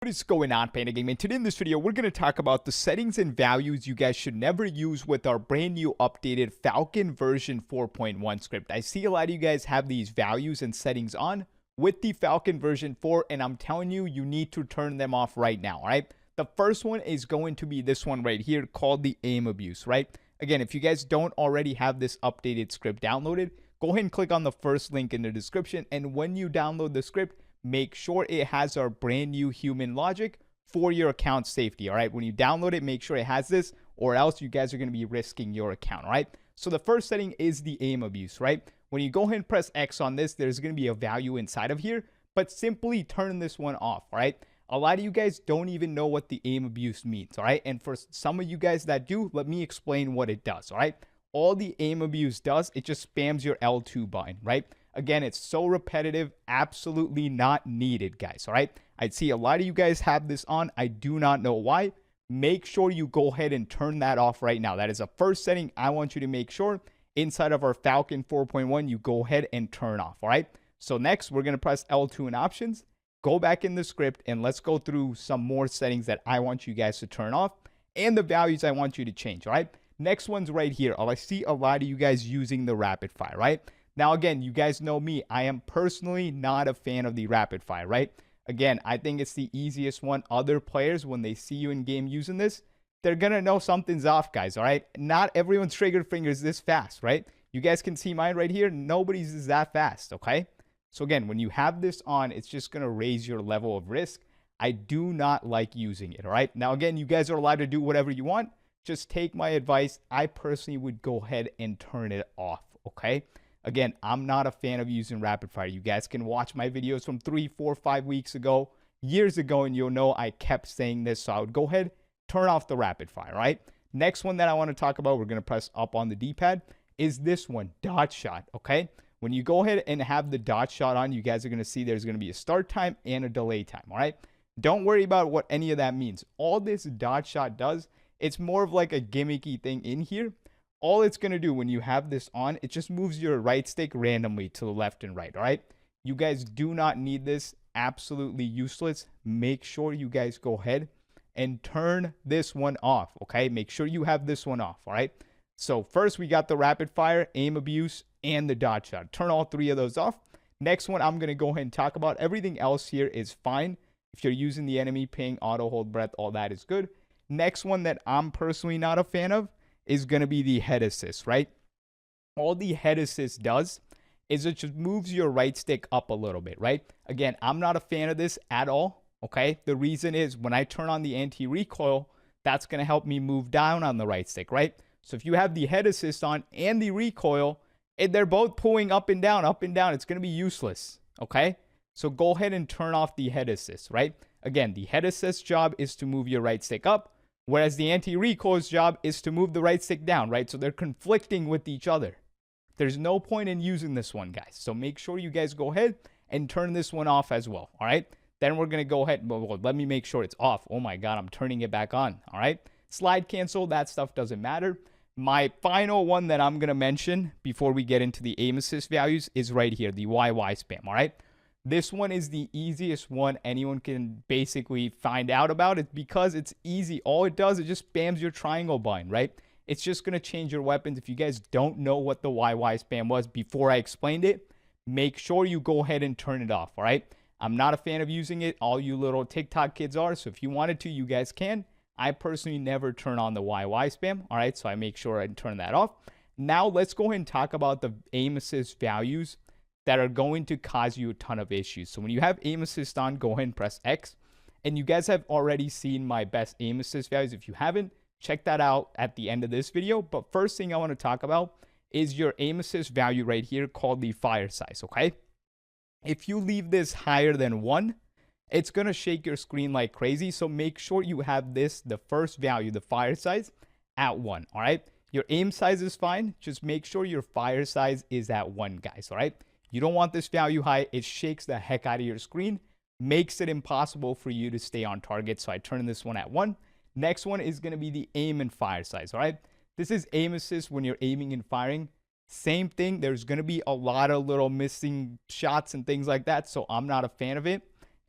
What is going on, Panda Gang? And today in this video, we're going to talk about the settings and values you guys should never use with our brand new updated Falcon version 4.1 script. I see a lot of you guys have these values and settings on with the Falcon version 4, and I'm telling you, you need to turn them off right now, all right? The first one is going to be this one right here called the aim abuse, right? Again, if you guys don't already have this updated script downloaded, go ahead and click on the first link in the description, and when you download the script, make sure it has our brand new human logic for your account safety. All right, when you download it, make sure it has this, or else you guys are going to be risking your account. All right, so the first setting is the aim abuse, right? When you go ahead and press X on this, there's going to be a value inside of here, but simply turn this one off. All right, a lot of you guys don't even know what the aim abuse means. All right, and for some of you guys that do, let me explain what it does. All right, all the aim abuse does, it just spams your L2 button, right? Again, it's so repetitive, absolutely not needed, guys, all right? I'd see a lot of you guys have this on. I do not know why. Make sure you go ahead and turn that off right now. That is the first setting I want you to make sure inside of our Falcon 4.1, you go ahead and turn off, all right? So next, we're going to press L2 in options, go back in the script, and let's go through some more settings that I want you guys to turn off and the values I want you to change, all right? Next one's right here. I see a lot of you guys using the rapid fire, right? Now, again, you guys know me. I am personally not a fan of the rapid fire, right? Again, I think it's the easiest one. Other players, when they see you in game using this, they're going to know something's off, guys, all right? Not everyone's trigger finger is this fast, right? You guys can see mine right here. Nobody's is that fast, okay? So again, when you have this on, it's just going to raise your level of risk. I do not like using it, all right? Now, again, you guys are allowed to do whatever you want. Just take my advice. I personally would go ahead and turn it off, okay? Again, I'm not a fan of using rapid fire. You guys can watch my videos from 3, 4, 5 weeks ago, years ago, and you'll know I kept saying this. So I would go ahead, turn off the rapid fire, right? Next one that I want to talk about, we're going to press up on the D-pad, is this one, Dotshot, okay? When you go ahead and have the Dotshot on, you guys are going to see there's going to be a start time and a delay time, all right? Don't worry about what any of that means. All this Dotshot does, it's more of like a gimmicky thing in here. All it's going to do when you have this on, it just moves your right stick randomly to the left and right, all right? You guys do not need this. Absolutely useless. Make sure you guys go ahead and turn this one off, okay? Make sure you have this one off, all right? So first, we got the rapid fire, aim abuse, and the dot shot. Turn all three of those off. Next one, I'm going to go ahead and talk about. Everything else here is fine. If you're using the enemy ping, auto hold breath, all that is good. Next one that I'm personally not a fan of is going to be the head assist, right? All the head assist does is it just moves your right stick up a little bit, right? Again, I'm not a fan of this at all, okay? The reason is when I turn on the anti-recoil, that's going to help me move down on the right stick, right? So if you have the head assist on and the recoil, they're both pulling up and down, it's going to be useless, okay? So go ahead and turn off the head assist, right? Again, the head assist job is to move your right stick up, whereas the anti-recoil's job is to move the right stick down, right? So they're conflicting with each other. There's no point in using this one, guys. So make sure you guys go ahead and turn this one off as well, all right? Then we're going to go ahead, well, let me make sure it's off. Oh my God, I'm turning it back on, all right? Slide cancel, that stuff doesn't matter. My final one that I'm going to mention before we get into the aim assist values is right here, the YY spam, all right? This one is the easiest one anyone can basically find out about. It's because it's easy. All it does is just spams your triangle button, right? It's just going to change your weapons. If you guys don't know what the YY spam was before I explained it, make sure you go ahead and turn it off, all right? I'm not a fan of using it. All you little TikTok kids are, so if you wanted to, you guys can. I personally never turn on the YY spam, all right? So I make sure I turn that off. Now let's go ahead and talk about the aim assist values that are going to cause you a ton of issues. So when you have aim assist on, go ahead and press X. And you guys have already seen my best aim assist values. If you haven't, check that out at the end of this video. But first thing I want to talk about is your aim assist value right here called the fire size, okay? If you leave this higher than 1, it's going to shake your screen like crazy. So make sure you have this, the first value, the fire size, at 1, all right? Your aim size is fine. Just make sure your fire size is at 1, guys, all right? You don't want this value high. It shakes the heck out of your screen, makes it impossible for you to stay on target. So I turn this one at 1. Next one is going to be the aim and fire size, all right? This is aim assist when you're aiming and firing. Same thing. There's going to be a lot of little missing shots and things like that. So I'm not a fan of it.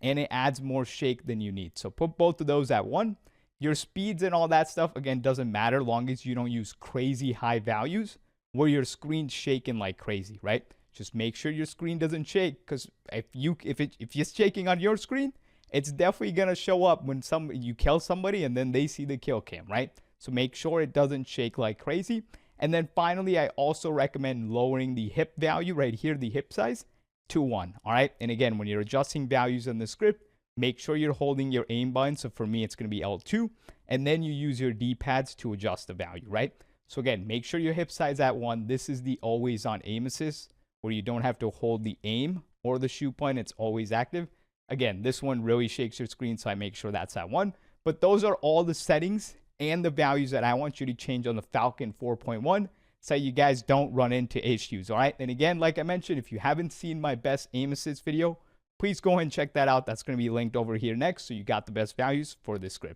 and it adds more shake than you need. So put both of those at 1. Your speeds and all that stuff, again, doesn't matter long as you don't use crazy high values where your screen's shaking like crazy, right? Just make sure your screen doesn't shake, because if you're shaking on your screen, it's definitely gonna show up when you kill somebody and then they see the kill cam, right? So make sure it doesn't shake like crazy. And then finally, I also recommend lowering the hip value right here, the hip size, to 1. All right. And again, when you're adjusting values in the script, make sure you're holding your aim button. So for me, it's going to be L2, and then you use your D-pads to adjust the value, right? So again, make sure your hip size at 1. This is the always on aim assist, where you don't have to hold the aim or the shoot button. It's always active. Again, this one really shakes your screen, so I make sure that's at 1. But those are all the settings and the values that I want you to change on the Falcon 4.1 so you guys don't run into issues, all right? And again, like I mentioned, if you haven't seen my best aim assist video, please go ahead and check that out. That's going to be linked over here next, so you got the best values for this script.